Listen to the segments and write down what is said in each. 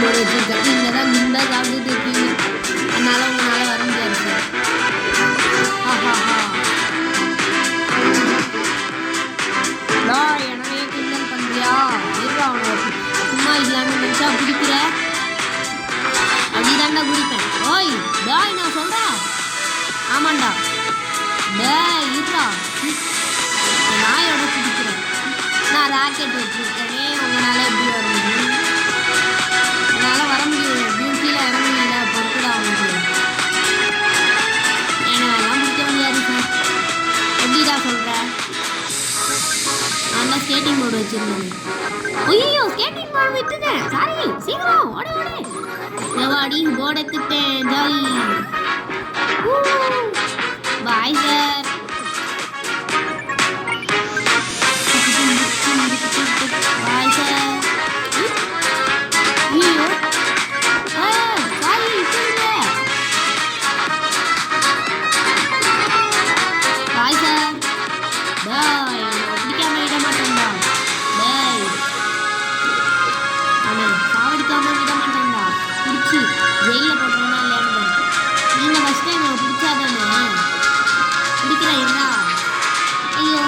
Board வச்சுருக்கேன். நீங்கள் தான் குண்டாக சாப்பிட்டுட்டு இருக்கீங்க, அதனால் உங்களால் வர முடியாது சார். எனவே கிண்டல் பண்ணுறியா? இருக்கா அவனுக்கு சும்மா இல்லாமல் நினச்சா குடிக்கிற அப்படிதான்டா குடிப்பேன். ஓய் டாய் நான் சொல்கிறேன். ஆமாண்டா டேய் இருக்கா நாயோட குடிக்கிறேன். நான் ராக்கெட் வச்சுருக்கேனே, உங்களால் எப்படி வர முடியும்? என்னால் வர முடியும். டியூட்டியில் இறங்குவீங்க பொறுத்துடா அவனுக்கு. என்னெல்லாம் பிடிக்க முடியாது சார். எப்படிடா சொல்கிறேன்? நான் தான் ஸ்கேட்டிங் போர்டு வச்சுருந்தேன். ஐயோ ஸ்கேட்டிங் போர்டு விட்டுட்டேன். சாரி சீக்கிரம் ஓட ஓட. எவாடி போர்டு எடுத்துட்டேன். Jolly bye sir. Bye sir. ஐயோ சாரி விட்டுருங்க. Bye sir. பாய் பிடிக்காம விட மாட்டேன்டா. பாய் அவனை சாவடிக்காம விட மாட்டேன்டா. பிடிச்சி ஜெயிலில் போட்டுறேன்னா இல்லையான்னு நீங்கள் ஃபஸ்ட் டைம் எனக்கு பிடிச்சாதானே பிடிக்கிறேன்னா. ஐயோ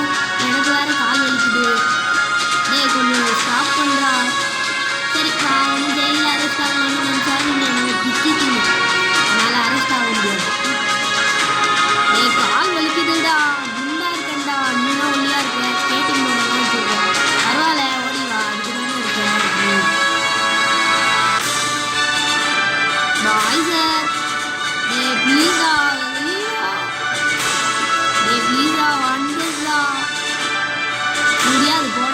எனக்கு வேறு கால் வலிக்குது. டேய் கொஞ்சம் ஸ்டாப் பண்ணுறா. சரி நான் ஒன்றும் ஜெயிலில் அரெஸ்ட் ஆகணும்னு நினச்சா நீங்கள் எனக்கு திட்டிட்டீங்க, அதனால் அரெஸ்ட் ஆக முடியாது. டேய் கால் வலிக்குதுடா, குண்டா இருக்கேன்டா, இன்னும் ஒல்லியாக இருக்கேன், ஸ்கேட்டிங் போர்டெல்லாம் வச்சுருக்கேன். பரவாயில்ல ஓடி வா, அதுக்கு தானே இருக்கேன். Bye sir. டேய் ப்ளீஸா டேய் ப்ளீஸா வந்துடுறா. முடியாது போ.